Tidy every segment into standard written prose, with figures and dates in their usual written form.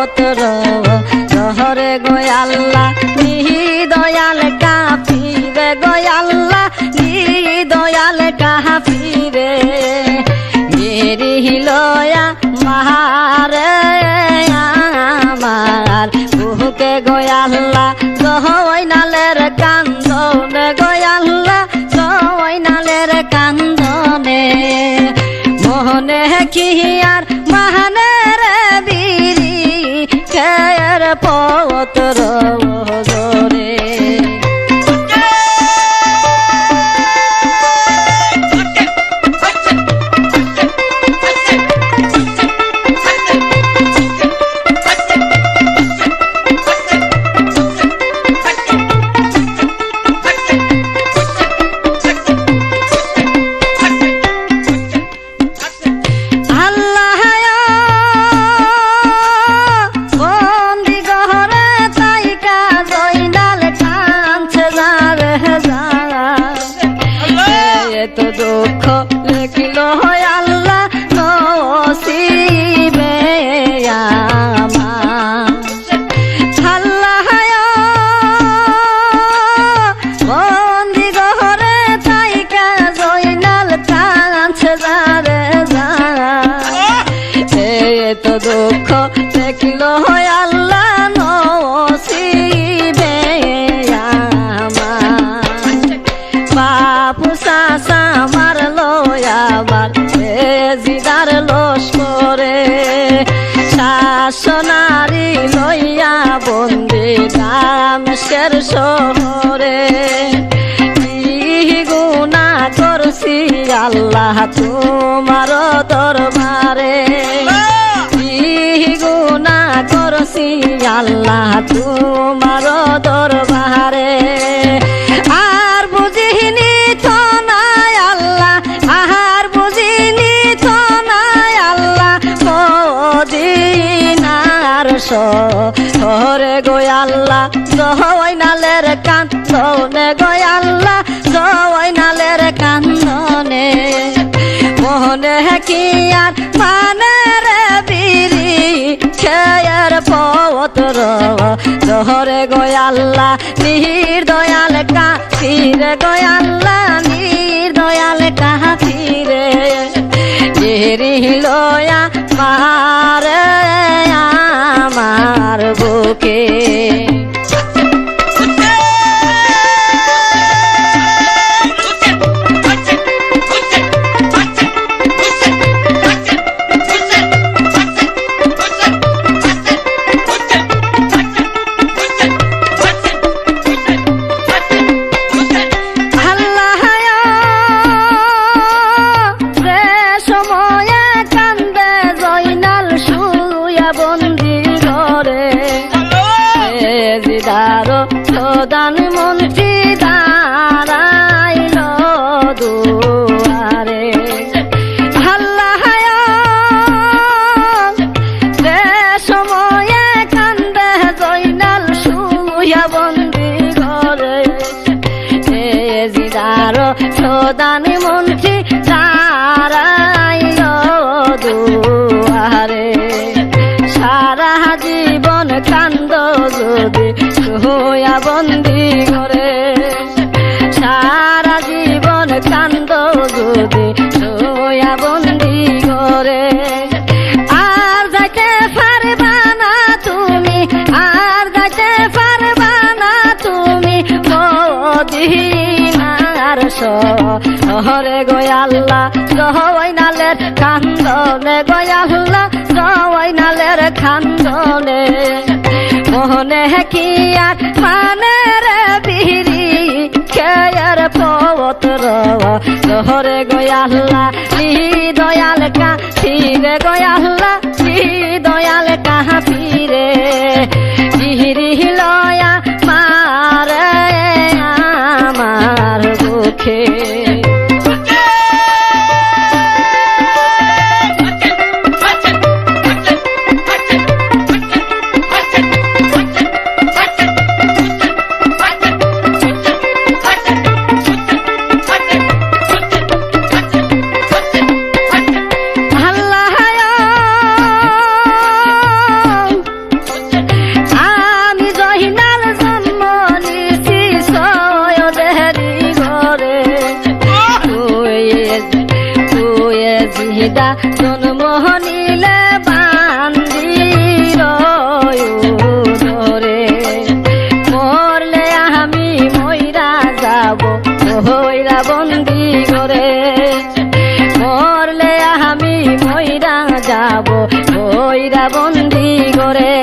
পত্র জহরে গো আল্লাহ দয়াল কাফিরে গো আল্লাহ দয়াল কাফিরে গেরি লয়া মারে আমার বুকে গো আল্লাহ জয়নালের কান্দনে গো আল্লাহ জয়নালের কান্দনে মোহনে কি আর মাহানের বিরি খের পত্র জোরে তো দুঃখ লিখিল আল্লাহ নসিবে আমার আল্লাহ বন্দি ঘরে থাইকা জয়নাল কাঁদছে যারে তো দুঃখ লিখিল আল্লাহ নসিবে আমার বাপু চাচা মারলো আবার জিদার লস্করে শাসনারি লইয়া বন্দি দামেস্কের শহরে কি গুনাহ করছি আল্লাহ তোমার দরবারে কি গুনাহ করছি আল্লাহ তোমার দরবারে আর বুঝিনি তো নাই আল্লাহ আহার বুঝিনি তো নাই আল্লাহ মদিনার শহরে গো আল্লাহ জয়নালের কান্দনে গো আল্লাহ জয়নালের কান্দনে মোহনে কি আর মানের বিরি খেয়ের পত্র জহরে গো আল্লাহ নির্দয়াল কাফিরে গো আল্লাহ নির্দয়াল কাফিরে গেরি লয়া মারে আমার বুকে প্রধানমন্ত্রী দাঁড়াইল দুয়ারে আল্লাহ সময়ে কান্দে জয়নাল শুয়া বন্দি ঘরে জিদার প্রধানমন্ত্রী দাঁড়াইল দুয়ারে সারা জীবন কান্দ যদি হইয়া বন্দি ঘরে সারা জীবন কান্দ যদি হইয়া বন্দি ঘরে আর যাইতে পারবা না তুমি আর যাইতে পারবা না তুমি মদিনার শহরে গো আল্লাহ জয়নালের কান্দনে গো আল্লাহ জয়নালের কান্দনে মোহনে কি আর মানের বিরি খেয়ের পত্র জহরে গো আল্লাহ দয়াল কাফিরে গো আল্লাহ দয়াল কাফিরে গিরি লয়া মারে আমার বুকে জন্ম নিলে বান্দির উদরে, মরলে আমি মইরা যাব হইরা বন্দি করে, মরলে আমি মইরা যাব হইরা বন্দি করে।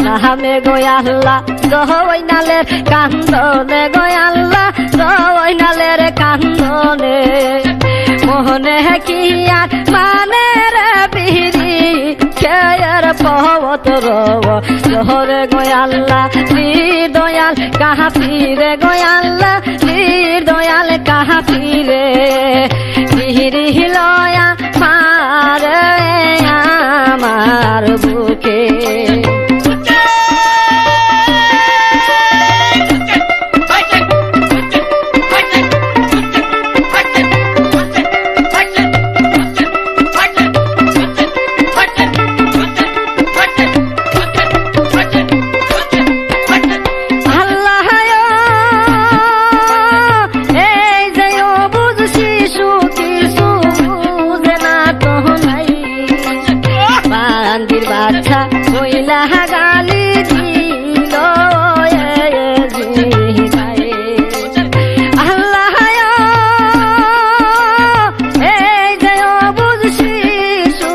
নামে গোয়াল্লা জয়নালের কান্দনে, গোয়াল্লা জয়নালের কান্দনে, মোহনে কি আর মানে রে বিহিরি খেয়ের পবত রব জহরে গোয়াল্লা দয়াল কাহাপিরে, গোয়াল্লা দয়াল কাহাপিরে, বিহিরি লয়া মারে আমার বুকে। বাচ্চা কইলা গালি দিল আল্লাহ, এই যে অবুঝ শিশু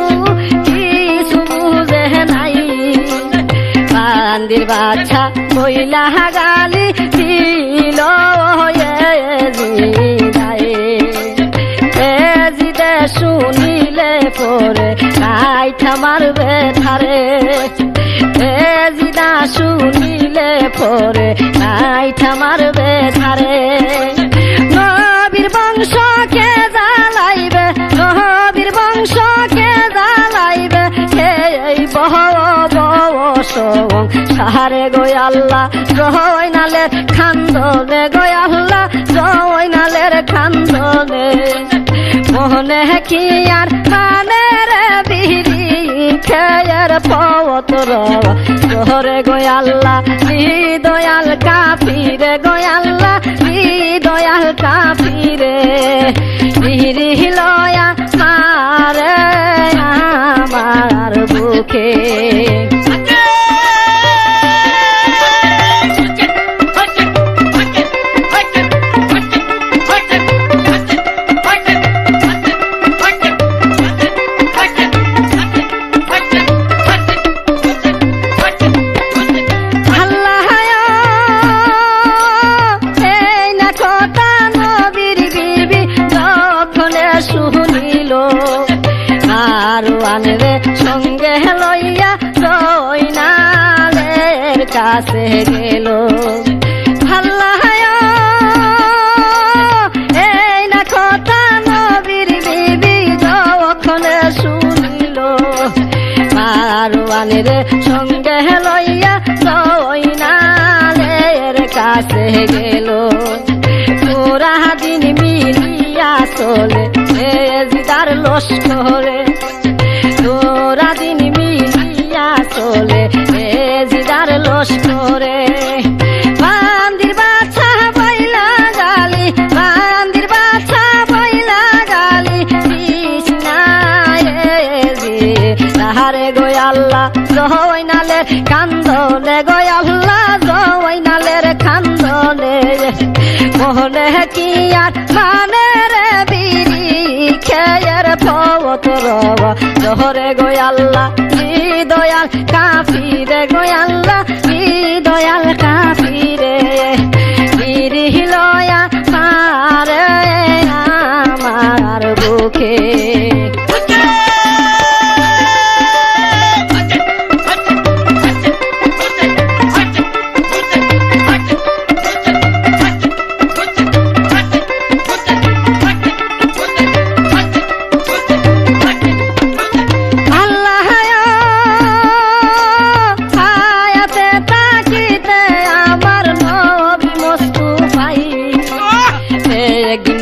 কিছু বুঝে নাই, বান্দির বাচ্চা কইলা গালি দিল শুনিলে পরে কাইঠা মারবে ধারে, জিদা শুনিলে পরে কাইঠা মারবে ধারে। নবীর বংশকে জ্বালাইবে, নবীর বংশকে জ্বালাইবে এই বহ সাহারে গোয়াল্লা জয়নালের খান্দনে, গোয়াল্লা জয়নালের খান্দনে, মোহনে কি আর মানে রে বিহিরি খেয়ের পবত রব জহরে গোয়াল্লা দয়াল কাফিরে, গোয়াল্লা দয়াল কাফিরে, বিহিরি লয়া মারে আমার বুকে। আনবে সঙ্গে লইয়া জয়নালের কাছে গেল, আল্লাহ এই না কথা নবীর বিবি যখন শুনিল, মারওয়ানের সঙ্গে লইয়া জয়নালের কাছে গেল, পুরা দিন মিলিয়া চলে জিদার লস্করে, তোরা দিন মিলিয়া চলে জিদার লস্করে। বান্দির বাচ্চা বইলা গালি, বান্দির বাচ্চা বইলা গালি কৃষ্ণায় তাহারে গোয়াল্লা জয়নালের কান্দনে, গোয়াল্লা জয়নালের কান্দনে, মোহনে কি আর মানে রে বিরি খেয়ের পবত রব জহরে গোয়াল্লা দয়াল কাফিরে, গোয়াল্লা দয়াল কাফিরে, বিরি লয়া মারে আমার বুকে।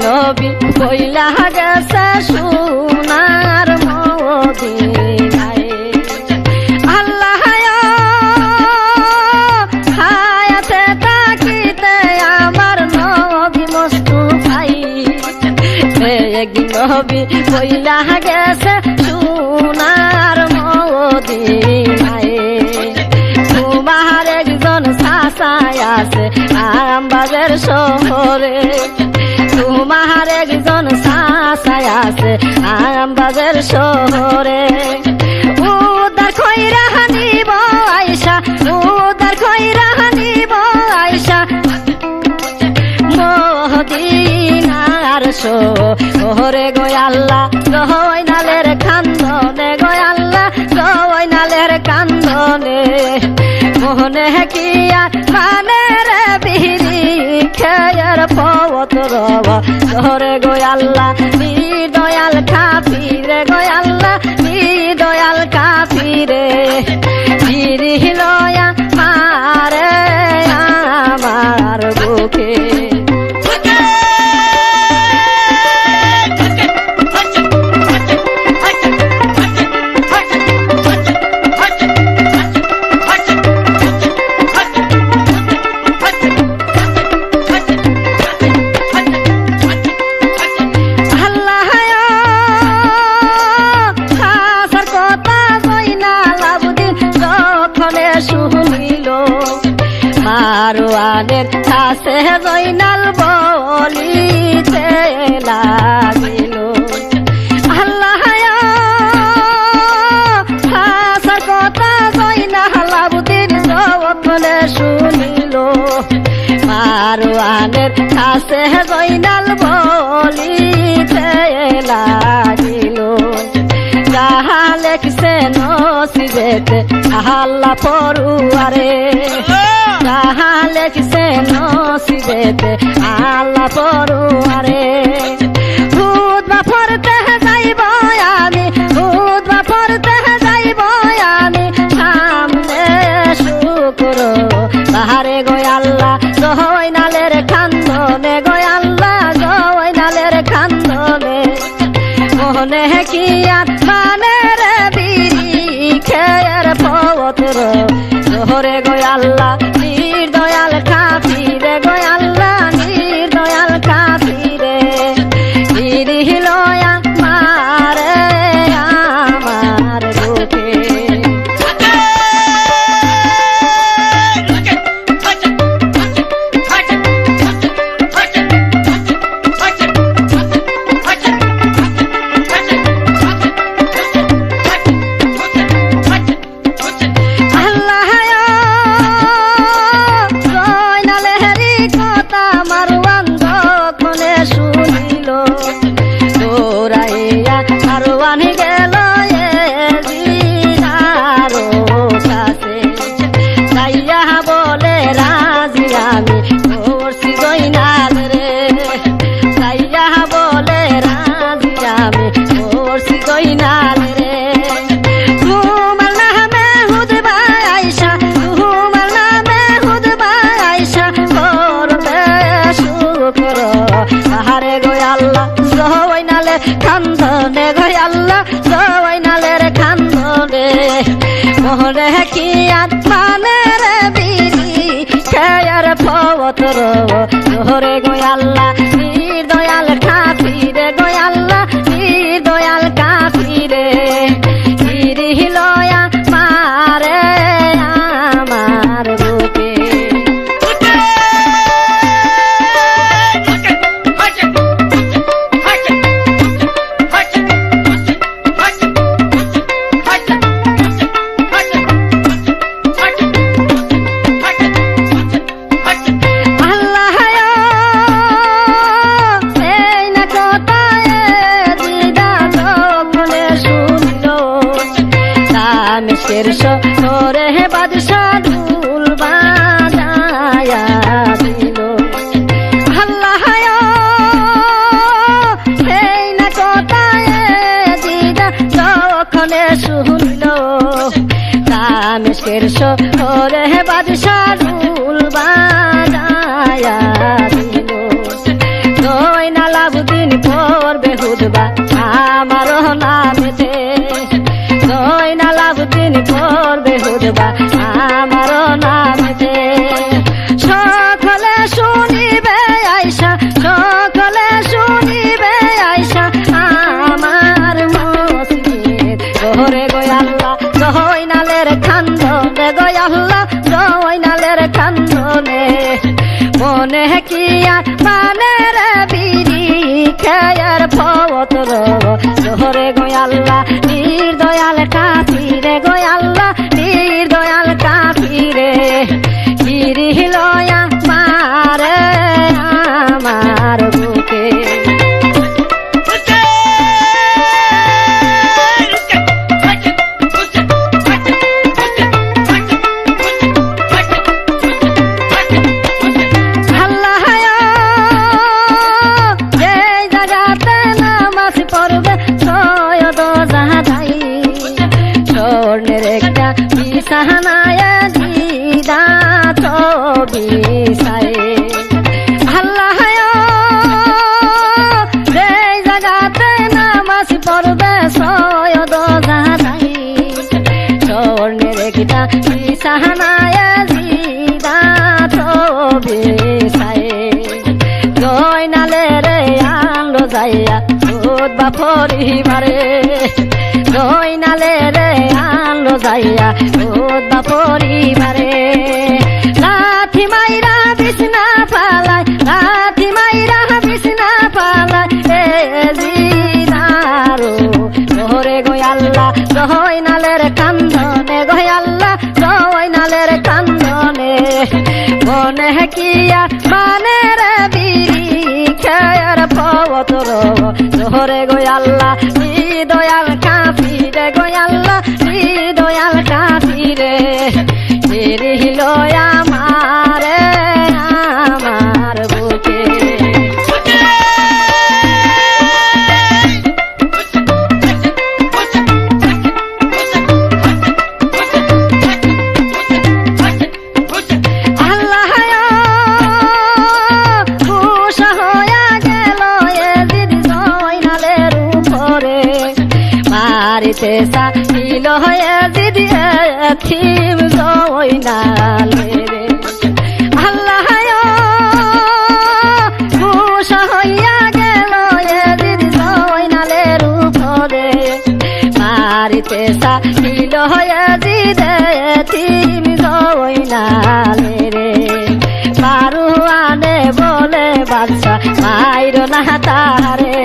নবী কইলা গেছে সোনার মদিনায়, আল্লাহ নবী কইলা গেছে সোনার মদিনায় তোমার একজন চাচাই আছে আরামবাগের শহরে তোমার একজন চাচাই আছে আরামবাগের শহরে উদার কইরা নিব আইসা উদার কইরা নিব আইসা মদিনার শহরে গো আল্লাহ গয়নালের কান্দনে গো আল্লাহ গয়নালের কান্দনে মোহনে কিয়া মানের বিহিরি খেয়ার পথ রব ঘরে গো আল্লাহ দয়াল কাফিরে গো আল্লাহ দয়াল কাফিরে ফিরি লয়া মারে আমার বুকে মারওয়ানের কাছে জয়নাল বলিতে লাগিল আল্লাহ হাসার কথা জয়নাল আবুদ্দিন যখন শুনিল মারওয়ানের কাছে জয়নাল বলিতে লাগিল যাহা লেখছে নসিবেতে আল্লাহ পড়ুয়ারে যাহা লেখছে নসিবেতে আল্লাহ পড়ুয়ারে হুদবা পড়তে যাইব আমি হুদবা পড়তে যাইব আমি সামনে শুক্র তাহারে গো আল্লাহ গয়নালের কান্দনে গো আল্লাহ গয়নালের কান্দনে মোহনে কিয়া মানের বিরি খেয়ার পথর জোহরে গো আল্লাহ নির্দয়াল কাফিরে গো আল্লাহ নির্দয়াল কাফিরে ফিরি লয়া মারে আমার বুকে কান্দনে গো আল্লাহ গয়নালের কান্দনে মোহরে কিয়া মানের বিরি খেয়ার পথর জোহরে গো আল্লাহ নির্দয়াল কাফিরে গো আল্লাহ নির্দয়াল কাফিরে ফিরি লয়া মারে আমার বুকে শহরে বাদশাহ ঢুল বাজায়া দিল আল্লাহ সেই না কথায় দিদা যখন শুনল দামেস্কের শহরে বাদশাহ ঢুল বাজায়া দিল জয়নাল আবুদ্দিন পড়বে হুদবা আমারও নামেতে জয়নাল আবুদ্দিন পড়বে হুদবা আমারও নামেতে সকলে শুনিবে আইসা সকলে শুনিবে আইসা কি আর মানে রে বিড়ি খেয়ার ফতর জোহরে গো আল্লাহ নির্দয়াল কাফিরে গো আল্লাহ নির্দয়াল কাফিরে গিরি লয়া মারে আমার বুকে সাহানায় দিদা তো বিসায়ে আল্লাহ রে জাগাতে নামাজ পড়বে সয়দ জাহাই স্বর্ণের একটা সাহানায় দিদা তো বিসায়ে গয়নালে রে আনলো যাইয়া দুধ বা পরিবারে গয়নালে রে আনলো যাইয়া দুধ বা পরিবারে লাথি মাইরা বিছনা পালায় লাথি মাইরা বিছনা পালায় এ জিনারো জোহরে গো আল্লাহ গয়নালের কান্দনে গো আল্লাহ গয়নালের কান্দনে মনে কিয়া মানে রে বিড়ি খেয়ার ফতর জোহরে গো আল্লাহ দয়াল কাফিরে গো আল্লাহ দয়াল কাফিরে রহিল আমারে আমার বুকে আল্লাহ খুশ হইয়া গেল এ দিদি জয়নালের উপরে মারিতে সাহিল হয়ে দিদি থিম জয়নালে রে আল্লাহ খুশ হইয়া গেল এ দিদি জয়নালের উপরে মারিতে সাহিল হয়ে দিদি থিম জয়নালে রে মারুয়ানে বলে বাদশা মাইর না তারে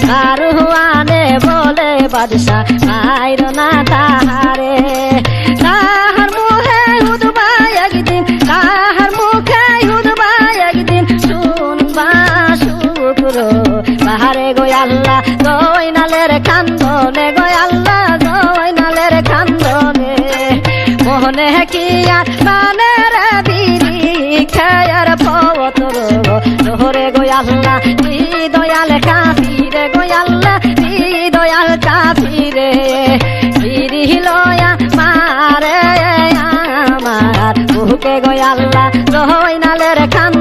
মারুয়ানে বলে বাদশা মাইর না তাহারে তাহার মুখে হুদবা একদিন তাহার মুখে হুদবা একদিন শুনবা শুক্র বাহারে গো আল্লাহ জয়নালের কান্দনে গো আল্লাহ জয়নালের কান্দনে মোহনে কি আর মানে রে বিড়ি খেয়ার ফতর জোহরে গো আল্লাহ দয়াল কাফিরে গো আল্লাহ দয়াল কাফিরে বিড়ি লয়া মারে আমার বুকে গো আল্লাহ জয়নালের কান্দনে